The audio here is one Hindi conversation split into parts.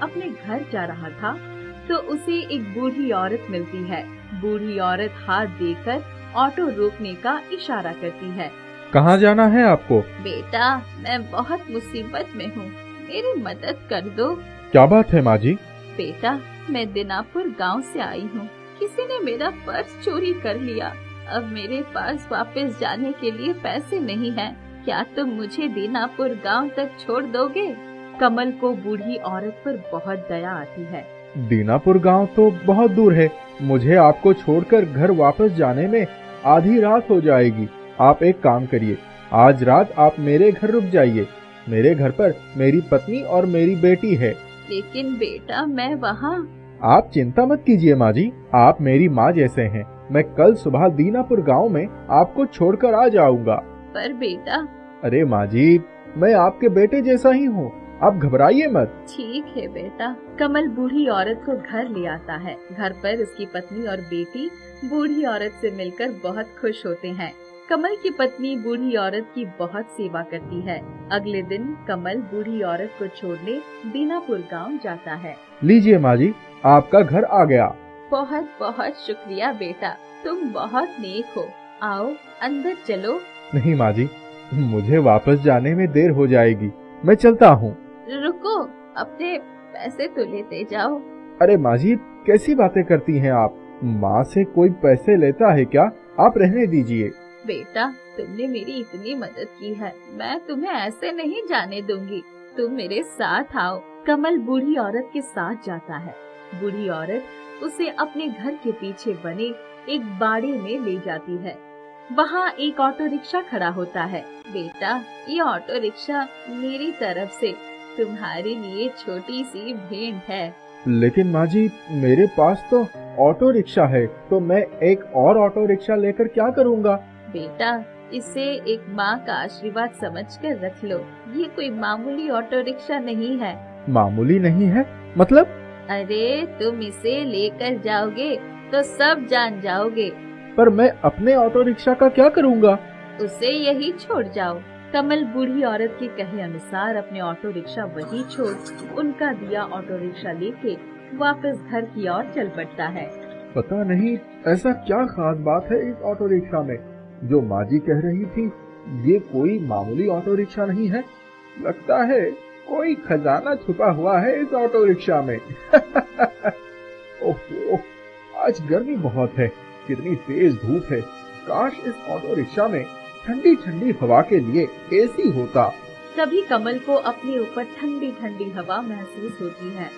अपने घर जा रहा था तो उसे एक बूढ़ी औरत मिलती है। बूढ़ी औरत हाथ देकर ऑटो रोकने का इशारा करती है। कहाँ जाना है आपको? बेटा, मैं बहुत मुसीबत में हूँ, मेरी मदद कर दो। क्या बात है माँ जी? बेटा, मैं दीनापुर गांव से आई हूँ। किसी ने मेरा पर्स चोरी कर लिया। अब मेरे पास वापस जाने के लिए पैसे नहीं हैं। क्या तुम मुझे दीनापुर गांव तक छोड़ दोगे? कमल को बूढ़ी औरत पर बहुत दया आती है। दीनापुर गांव तो बहुत दूर है। मुझे आपको छोड़कर घर वापस जाने में आधी रात हो जाएगी। आप एक काम करिए, आज रात आप मेरे घर रुक जाइए। मेरे घर पर मेरी पत्नी और मेरी बेटी है। लेकिन बेटा, मैं वहाँ। आप चिंता मत कीजिए माँ जी, आप मेरी माँ जैसे हैं। मैं कल सुबह दीनापुर गांव में आपको छोड़कर आ जाऊंगा। पर बेटा। अरे माँ जी, मैं आपके बेटे जैसा ही हूँ, आप घबराइए मत। ठीक है बेटा। कमल बूढ़ी औरत को घर ले आता है। घर पर उसकी पत्नी और बेटी बूढ़ी औरत से मिलकर बहुत खुश होते हैं। कमल की पत्नी बूढ़ी औरत की बहुत सेवा करती है। अगले दिन कमल बूढ़ी औरत को छोड़ने दीनापुर गांव जाता है। लीजिए माँ जी, आपका घर आ गया। बहुत बहुत शुक्रिया बेटा, तुम बहुत नेक हो। आओ अंदर चलो। नहीं माँ जी, मुझे वापस जाने में देर हो जाएगी, मैं चलता हूँ। रुको, अपने पैसे तो लेते जाओ। अरे माँ जी, कैसी बातें करती हैं आप? माँ से कोई पैसे लेता है क्या? आप रहने दीजिए। बेटा, तुमने मेरी इतनी मदद की है, मैं तुम्हें ऐसे नहीं जाने दूंगी। तुम मेरे साथ आओ। कमल बूढ़ी औरत के साथ जाता है। बूढ़ी औरत उसे अपने घर के पीछे बने एक बाड़े में ले जाती है। वहाँ एक ऑटो रिक्शा खड़ा होता है। बेटा, ये ऑटो रिक्शा मेरी तरफ से तुम्हारे लिए छोटी सी भेंट है। लेकिन माँ जी, मेरे पास तो ऑटो रिक्शा है, तो मैं एक और ऑटो रिक्शा लेकर क्या करूँगा? बेटा, इसे एक माँ का आशीर्वाद समझकर रख लो। ये कोई मामूली ऑटो रिक्शा नहीं है। मामूली नहीं है मतलब? अरे, तुम इसे लेकर जाओगे तो सब जान जाओगे। पर मैं अपने ऑटो रिक्शा का क्या करूँगा? उसे यही छोड़ जाओ। कमल बूढ़ी औरत के कहे अनुसार अपने ऑटो रिक्शा वही छोड़ उनका दिया ऑटो रिक्शा लेके वापस घर की ओर चल पड़ता है। पता नहीं ऐसा क्या खास बात है इस ऑटो रिक्शा में जो माँ जी कह रही थी ये कोई मामूली ऑटो रिक्शा नहीं है। लगता है कोई खजाना छुपा हुआ है इस ऑटो रिक्शा में। ओहो, आज गर्मी बहुत है, कितनी तेज धूप है। काश इस ऑटो रिक्शा में ठंडी ठंडी हवा के लिए एसी होता। तभी कमल को अपने ऊपर ठंडी ठंडी हवा महसूस होती है।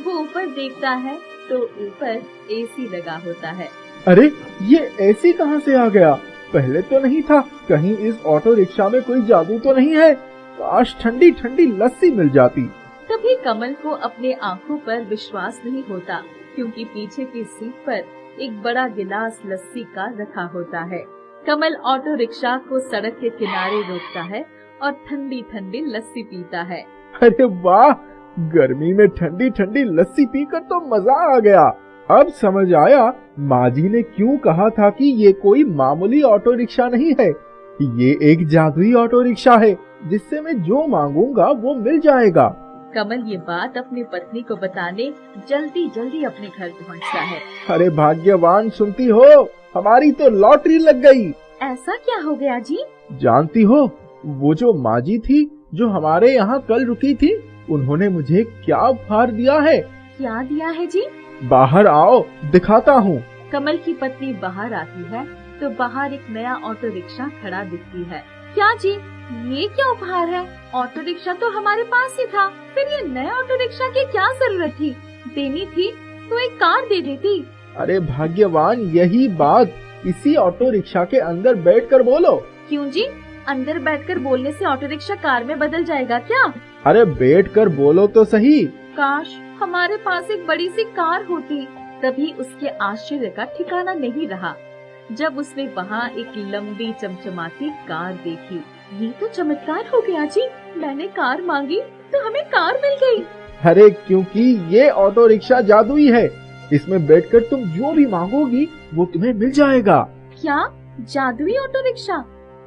वो ऊपर देखता है तो ऊपर एसी लगा होता है। अरे, ये एसी कहाँ से आ गया? पहले तो नहीं था। कहीं इस ऑटो रिक्शा में कोई जादू तो नहीं है? काश ठंडी ठंडी लस्सी मिल जाती। तभी कमल को अपने आंखों पर विश्वास नहीं होता, क्योंकि पीछे की सीट पर एक बड़ा गिलास लस्सी का रखा होता है। कमल ऑटो रिक्शा को सड़क के किनारे रोकता है और ठंडी ठंडी लस्सी पीता है। अरे वाह, गर्मी में ठंडी ठंडी लस्सी पीकर तो मजा आ गया। अब समझ आया माँ जी ने क्यों कहा था कि ये कोई मामूली ऑटो रिक्शा नहीं है। ये एक जादुई ऑटो रिक्शा है जिससे मैं जो मांगूंगा वो मिल जाएगा। कमल ये बात अपनी पत्नी को बताने जल्दी जल्दी अपने घर पहुँचता है। अरे भाग्यवान, सुनती हो, हमारी तो लॉटरी लग गई। ऐसा क्या हो गया जी? जानती हो, वो जो माँ जी थी जो हमारे यहाँ कल रुकी थी, उन्होंने मुझे क्या उपहार दिया है। क्या दिया है जी? बाहर आओ, दिखाता हूँ। कमल की पत्नी बाहर आती है तो बाहर एक नया ऑटो रिक्शा खड़ा दिखती है। क्या जी, ये क्या उपहार है? ऑटो रिक्शा तो हमारे पास ही था, फिर ये नया ऑटो रिक्शा की क्या जरूरत थी? देनी थी तो एक कार दे देती। अरे भाग्यवान, यही बात इसी ऑटो रिक्शा के अंदर बैठकर बोलो। क्यों जी, अंदर बैठकर बोलने से ऑटो रिक्शा कार में बदल जाएगा क्या? अरे बैठकर बोलो तो सही। काश हमारे पास एक बड़ी सी कार होती। तभी उसके आश्चर्य का ठिकाना नहीं रहा जब उसने वहाँ एक लंबी चमचमाती कार देखी। ये तो चमत्कार हो गया जी, मैंने कार मांगी तो हमें कार मिल गई। अरे क्योंकि ये ऑटो रिक्शा जादुई है, इसमें बैठकर तुम जो भी मांगोगी वो तुम्हें मिल जाएगा। क्या जादुई ऑटो रिक्शा?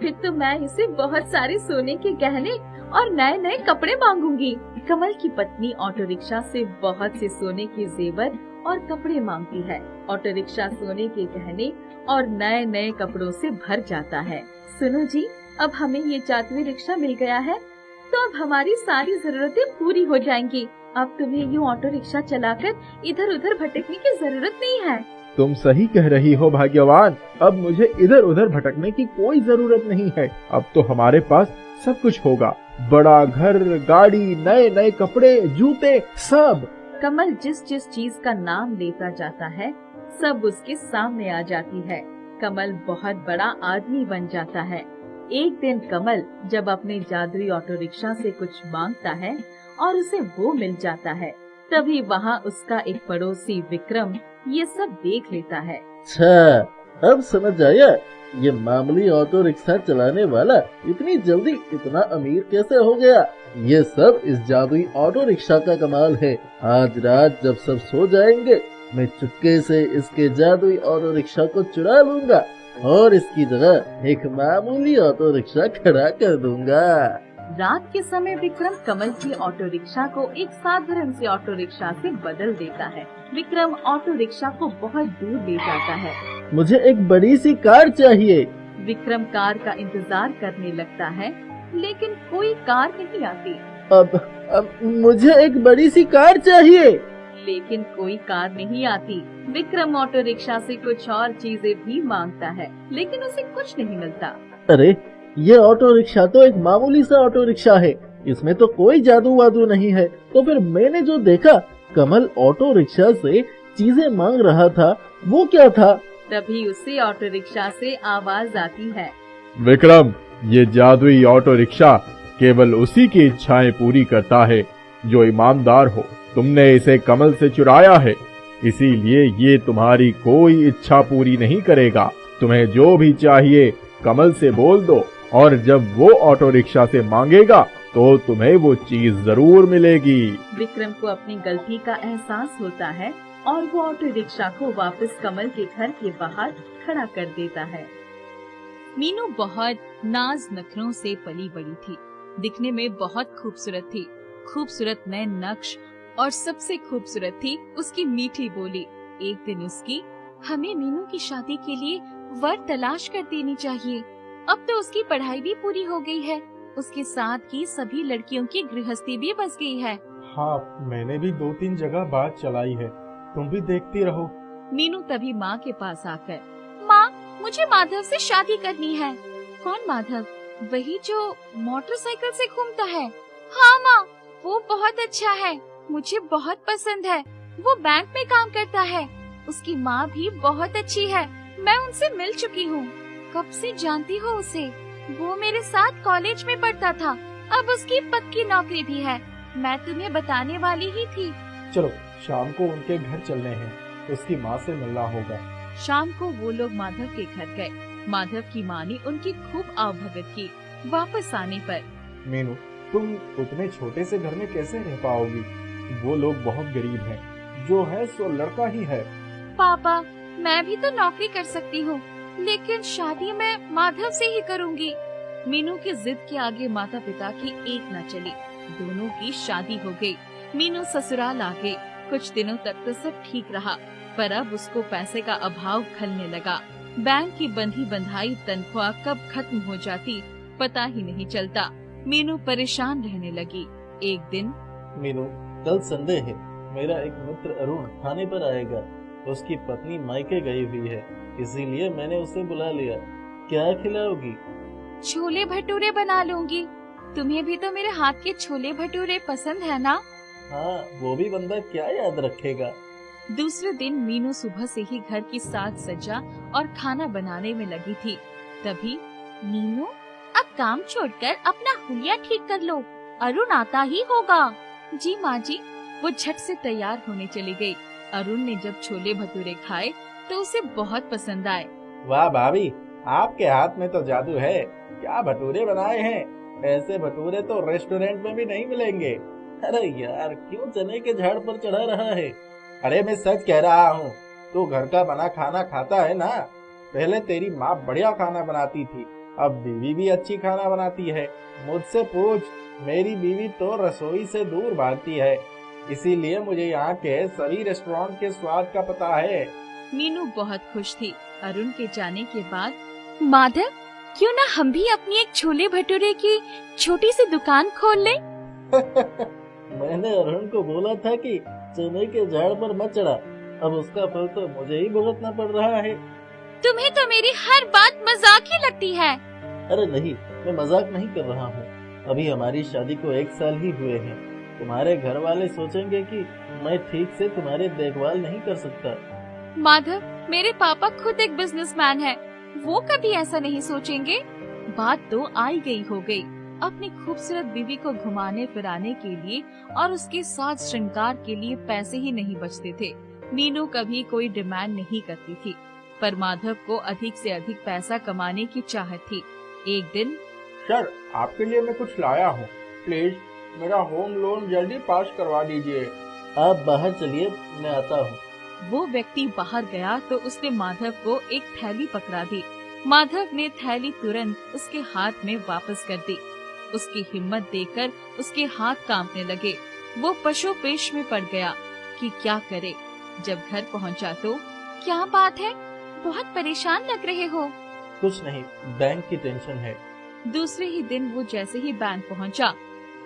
फिर तो मैं इसे बहुत सारे सोने के गहने और नए नए कपड़े मांगूंगी। कमल की पत्नी ऑटो रिक्शा से बहुत से सोने के जेवर और कपड़े मांगती है। ऑटो रिक्शा सोने के गहने और नए नए कपड़ों से भर जाता है। सुनो जी, अब हमें ये जादुई रिक्शा मिल गया है, तो अब हमारी सारी जरूरतें पूरी हो जाएंगी। अब तुम्हें यूँ ऑटो रिक्शा चलाकर इधर उधर भटकने की जरूरत नहीं है। तुम सही कह रही हो भाग्यवान, अब मुझे इधर उधर भटकने की कोई जरूरत नहीं है। अब तो हमारे पास सब कुछ होगा, बड़ा घर, गाड़ी, नए नए कपड़े, जूते, सब। कमल जिस जिस चीज का नाम लेता जाता है सब उसके सामने आ जाती है। कमल बहुत बड़ा आदमी बन जाता है। एक दिन कमल जब अपने जादुई ऑटो रिक्शा से कुछ मांगता है और उसे वो मिल जाता है, तभी वहाँ उसका एक पड़ोसी विक्रम ये सब देख लेता है। अच्छा, अब समझ आया, ये मामूली ऑटो रिक्शा चलाने वाला इतनी जल्दी इतना अमीर कैसे हो गया। ये सब इस जादुई ऑटो रिक्शा का कमाल है। आज रात जब सब सो जाएंगे, मैं चुपके से इसके जादुई ऑटो रिक्शा को चुरा लूंगा और इसकी जगह एक मामूली ऑटो रिक्शा खड़ा कर दूंगा। रात के समय विक्रम कमल की ऑटो रिक्शा को एक साधारण से ऑटो रिक्शा से बदल देता है। विक्रम ऑटो रिक्शा को बहुत दूर ले जाता है। मुझे एक बड़ी सी कार चाहिए। विक्रम कार का इंतजार करने लगता है, लेकिन कोई कार नहीं आती। अब मुझे एक बड़ी सी कार चाहिए। लेकिन कोई कार नहीं आती। विक्रम ऑटो रिक्शा से कुछ और चीजें भी मांगता है, लेकिन उसे कुछ नहीं मिलता। अरे, ये ऑटो रिक्शा तो एक मामूली सा ऑटो रिक्शा है, इसमें तो कोई जादू वादू नहीं है। तो फिर मैंने जो देखा, कमल ऑटो रिक्शा से चीजें मांग रहा था, वो क्या था? तभी उसे ऑटो रिक्शा से आवाज आती है, विक्रम, ये जादुई ऑटो रिक्शा केवल उसी की इच्छाएं पूरी करता है जो ईमानदार हो। तुमने इसे कमल से चुराया है, इसीलिए ये तुम्हारी कोई इच्छा पूरी नहीं करेगा। तुम्हें जो भी चाहिए कमल से बोल दो, और जब वो ऑटो रिक्शा से मांगेगा तो तुम्हें वो चीज जरूर मिलेगी। विक्रम को अपनी गलती का एहसास होता है और वो ऑटो रिक्शा को वापस कमल के घर के बाहर खड़ा कर देता है। मीनू बहुत नाज नखरों से पली बड़ी थी, दिखने में बहुत खूबसूरत थी। खूबसूरत नए नक्श और सबसे खूबसूरत थी उसकी मीठी बोली। एक दिन उसकी, हमें मीनू की शादी के लिए वर तलाश कर देनी चाहिए। अब तो उसकी पढ़ाई भी पूरी हो गई है, उसके साथ की सभी लड़कियों की गृहस्थी भी बस गई है। हाँ, मैंने भी 2-3 जगह बात चलाई है, तुम भी देखती रहो। मीनू तभी माँ के पास आकर, माँ, मुझे माधव से शादी करनी है। कौन माधव? वही जो मोटरसाइकिल से घूमता है। हाँ माँ, वो बहुत अच्छा है, मुझे बहुत पसंद है। वो बैंक में काम करता है, उसकी माँ भी बहुत अच्छी है, मैं उनसे मिल चुकी हूँ। कब से जानती हो उसे? वो मेरे साथ कॉलेज में पढ़ता था, अब उसकी पक्की नौकरी भी है। मैं तुम्हें बताने वाली ही थी। चलो, शाम को उनके घर चलने हैं, उसकी माँ से मिलना होगा। शाम को वो लोग माधव के घर गए। माधव की माँ ने उनकी खूब आवभगत की। वापस आने पर, मीनू, तुम उतने छोटे से घर में कैसे रह पाओगी? वो लोग बहुत गरीब हैं, जो है सो लड़का ही है। पापा, मैं भी तो नौकरी कर सकती हूँ, लेकिन शादी मैं माधव से ही करूँगी। मीनू की जिद के आगे माता पिता की एक न चली, दोनों की शादी हो गई। मीनू ससुराल आ गई। कुछ दिनों तक तो सब ठीक रहा, पर अब उसको पैसे का अभाव खलने लगा। बैंक की बंधी बंधाई तनख्वाह कब खत्म हो जाती पता ही नहीं चलता। मीनू परेशान रहने लगी। एक दिन, मीनू, कल संडे है, मेरा एक मित्र अरुण खाने पर आएगा। उसकी पत्नी मायके गई हुई है, इसीलिए मैंने उसे बुला लिया। क्या खिलाओगी? छोले भटूरे बना लूंगी। तुम्हें भी तो मेरे हाथ के छोले भटूरे पसंद है ना? हाँ, वो भी बंदा क्या याद रखेगा। दूसरे दिन मीनू सुबह से ही घर की साज सज्जा और खाना बनाने में लगी थी। तभी, मीनू, अब काम छोड़कर अपना हुलिया ठीक कर लो, अरुण आता ही होगा। जी माँ जी। वो झट से तैयार होने चली गई। अरुण ने जब छोले भटूरे खाए तो उसे बहुत पसंद आए। वाह भाभी, आपके हाथ में तो जादू है, क्या भटूरे बनाए हैं। ऐसे भटूरे तो रेस्टोरेंट में भी नहीं मिलेंगे। अरे यार, क्यों चने के झाड़ पर चढ़ा रहा है? अरे मैं सच कह रहा हूँ, तू घर का बना खाना खाता है ना? पहले तेरी माँ बढ़िया खाना बनाती थी, अब बीवी भी अच्छी खाना बनाती है। मुझसे पूछ, मेरी बीवी तो रसोई से दूर भागती है, इसीलिए मुझे यहाँ के सभी रेस्टोरेंट के स्वाद का पता है। मीनू बहुत खुश थी। अरुण के जाने के बाद माधव, क्यों ना हम भी अपनी एक छोले भटूरे की छोटी सी दुकान खोल लें? मैंने अरुण को बोला था कि चने के झाड़ पर मत चढ़ा, अब उसका फल तो मुझे ही भुगतना पड़ रहा है। तुम्हें तो मेरी हर बात मजाक ही लगती है। अरे नहीं, मैं मजाक नहीं कर रहा हूँ। अभी हमारी शादी को 1 साल ही हुए हैं। तुम्हारे घर वाले सोचेंगे कि मैं ठीक से तुम्हारी देखभाल नहीं कर सकता। माधव, मेरे पापा खुद एक बिजनेसमैन है, वो कभी ऐसा नहीं सोचेंगे। बात तो आई गई हो गई। अपनी खूबसूरत बीवी को घुमाने फिराने के लिए और उसके साथ श्रृंगार के लिए पैसे ही नहीं बचते थे। मीनू कभी कोई डिमांड नहीं करती थी, पर माधव को अधिक से अधिक पैसा कमाने की चाहत थी। एक दिन, सर, आपके लिए मैं कुछ लाया हूँ, प्लीज मेरा होम लोन जल्दी पास करवा दीजिए। आप बाहर चलिए, मैं आता हूँ। वो व्यक्ति बाहर गया तो उसने माधव को एक थैली पकड़ा दी। माधव ने थैली तुरंत उसके हाथ में वापस कर दी। उसकी हिम्मत देखकर उसके हाथ कांपने लगे। वो पशुपेश में पड़ गया कि क्या करे। जब घर पहुंचा तो, क्या बात है, बहुत परेशान लग रहे हो? कुछ नहीं, बैंक की टेंशन है। दूसरे ही दिन वो जैसे ही बैंक पहुंचा,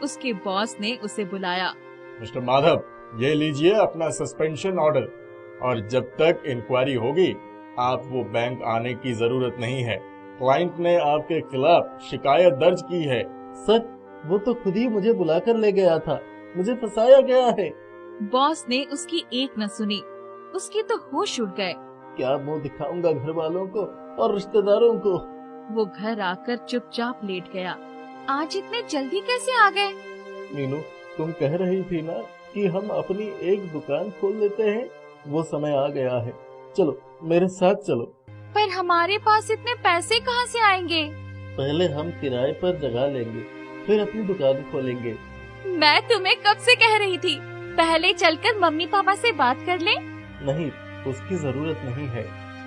उसके बॉस ने उसे बुलाया। मिस्टर माधव, ये लीजिए अपना सस्पेंशन ऑर्डर, और जब तक इंक्वायरी होगी आप वो बैंक आने की जरूरत नहीं है। क्लाइंट ने आपके खिलाफ शिकायत दर्ज की है। सर, वो तो खुद ही मुझे बुलाकर ले गया था, मुझे फंसाया गया है। बॉस ने उसकी एक न सुनी, उसके तो होश उड़ गए। क्या मुंह दिखाऊंगा घर वालों को और रिश्तेदारों को। वो घर आकर चुपचाप लेट गया। आज इतने जल्दी कैसे आ गए? मीनू, तुम कह रही थी ना कि हम अपनी एक दुकान खोल लेते हैं, वो समय आ गया है। चलो मेरे साथ चलो। पर हमारे पास इतने पैसे कहाँ से आएंगे? पहले हम किराए पर जगह लेंगे, फिर अपनी दुकान खोलेंगे। मैं तुम्हें कब से कह रही थी, पहले चलकर मम्मी पापा से बात कर ले। नहीं, उसकी जरूरत नहीं है।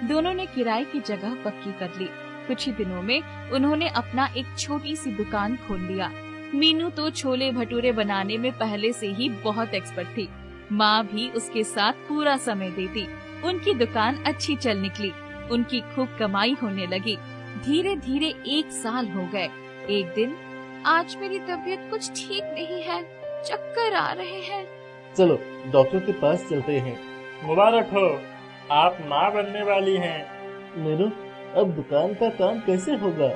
दोनों ने किराए की जगह पक्की कर ली। कुछ ही दिनों में उन्होंने अपना एक छोटी सी दुकान खोल लिया। मीनू तो छोले भटूरे बनाने में पहले से ही बहुत एक्सपर्ट थी। माँ भी उसके साथ पूरा समय देती। उनकी दुकान अच्छी चल निकली। उनकी खूब कमाई होने लगी। धीरे धीरे 1 साल हो गए। एक दिन, आज मेरी तबीयत कुछ ठीक नहीं है, चक्कर आ रहे हैं। चलो डॉक्टर के पास चलते हैं। मुबारक हो, आप माँ बनने वाली हैं। मीनू, अब दुकान का काम कैसे होगा?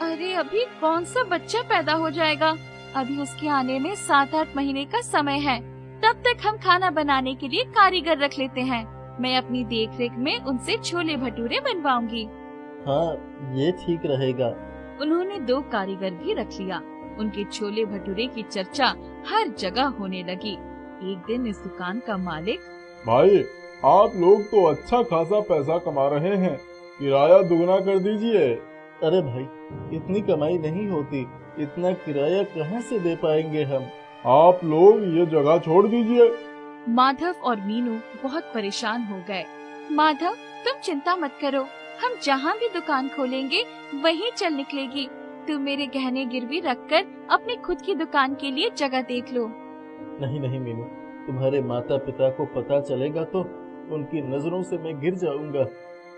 अरे अभी कौन सा बच्चा पैदा हो जाएगा, अभी उसके आने में 7-8 महीने का समय है। तब तक हम खाना बनाने के लिए कारीगर रख लेते हैं। मैं अपनी देखरेख में उनसे छोले भटूरे बनवाऊंगी। हाँ, ये ठीक रहेगा। उन्होंने 2 कारीगर भी रख लिया। उनके छोले भटूरे की चर्चा हर जगह होने लगी। एक दिन इस दुकान का मालिक, भाई, आप लोग तो अच्छा खासा पैसा कमा रहे हैं, किराया दुगना कर दीजिए। अरे भाई, इतनी कमाई नहीं होती, इतना किराया कहाँ से दे पाएंगे हम। आप लोग ये जगह छोड़ दीजिए। माधव और मीनू बहुत परेशान हो गए। माधव, तुम चिंता मत करो, हम जहाँ भी दुकान खोलेंगे वहीं चल निकलेगी। तुम मेरे गहने गिरवी रखकर अपनी खुद की दुकान के लिए जगह देख लो। नहीं नहीं मीनू, तुम्हारे माता पिता को पता चलेगा तो उनकी नजरों से मैं गिर जाऊंगा।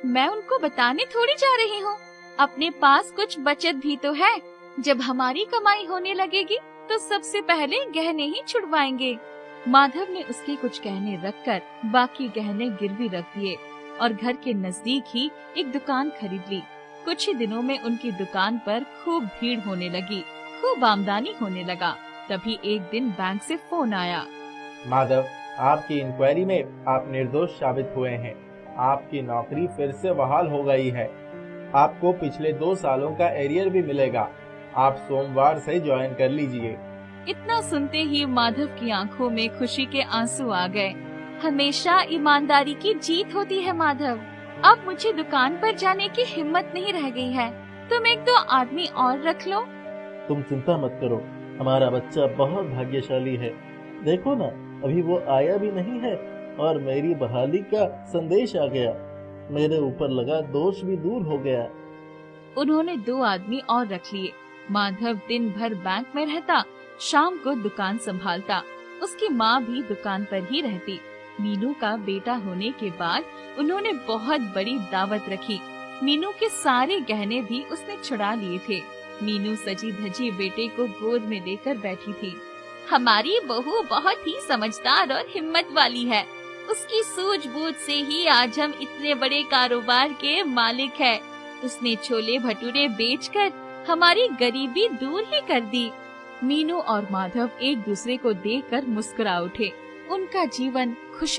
मैं उनको बताने थोड़ी जा रही हूँ, अपने पास कुछ बचत भी तो है। जब हमारी कमाई होने लगेगी तो सबसे पहले गहने ही छुड़वाएंगे। माधव ने उसके कुछ गहने रखकर बाकी गहने गिरवी रख दिए और घर के नजदीक ही एक दुकान खरीद ली। कुछ ही दिनों में उनकी दुकान पर खूब भीड़ होने लगी, खूब आमदनी होने लगा। तभी एक दिन बैंक से फोन आया। माधव, आपकी इंक्वायरी में आप निर्दोष साबित हुए हैं। आपकी नौकरी फिर से बहाल हो गई है। आपको पिछले 2 सालों का एरियर भी मिलेगा। आप सोमवार से ज्वाइन कर लीजिए। इतना सुनते ही माधव की आंखों में खुशी के आंसू आ गए। हमेशा ईमानदारी की जीत होती है माधव। अब मुझे दुकान पर जाने की हिम्मत नहीं रह गई है। तुम 1-2 आदमी और रख लो। तुम चिंता मत करो, हमारा बच्चा बहुत भाग्यशाली है। देखो ना, अभी वो आया भी नहीं है और मेरी बहाली का संदेश आ गया। मेरे ऊपर लगा दोष भी दूर हो गया। उन्होंने 2 आदमी और रख लिए। माधव दिन भर बैंक में रहता, शाम को दुकान संभालता। उसकी माँ भी दुकान पर ही रहती। मीनू का बेटा होने के बाद उन्होंने बहुत बड़ी दावत रखी। मीनू के सारे गहने भी उसने छुड़ा लिए थे। मीनू सजी धजी बेटे को गोद में लेकर बैठी थी। हमारी बहू बहुत ही समझदार और हिम्मत वाली है। उसकी सूझबूझ से ही आज हम इतने बड़े कारोबार के मालिक हैं। उसने छोले भटूरे बेचकर हमारी गरीबी दूर ही कर दी। मीनू और माधव एक दूसरे को देखकर मुस्कुरा उठे। उनका जीवन खुश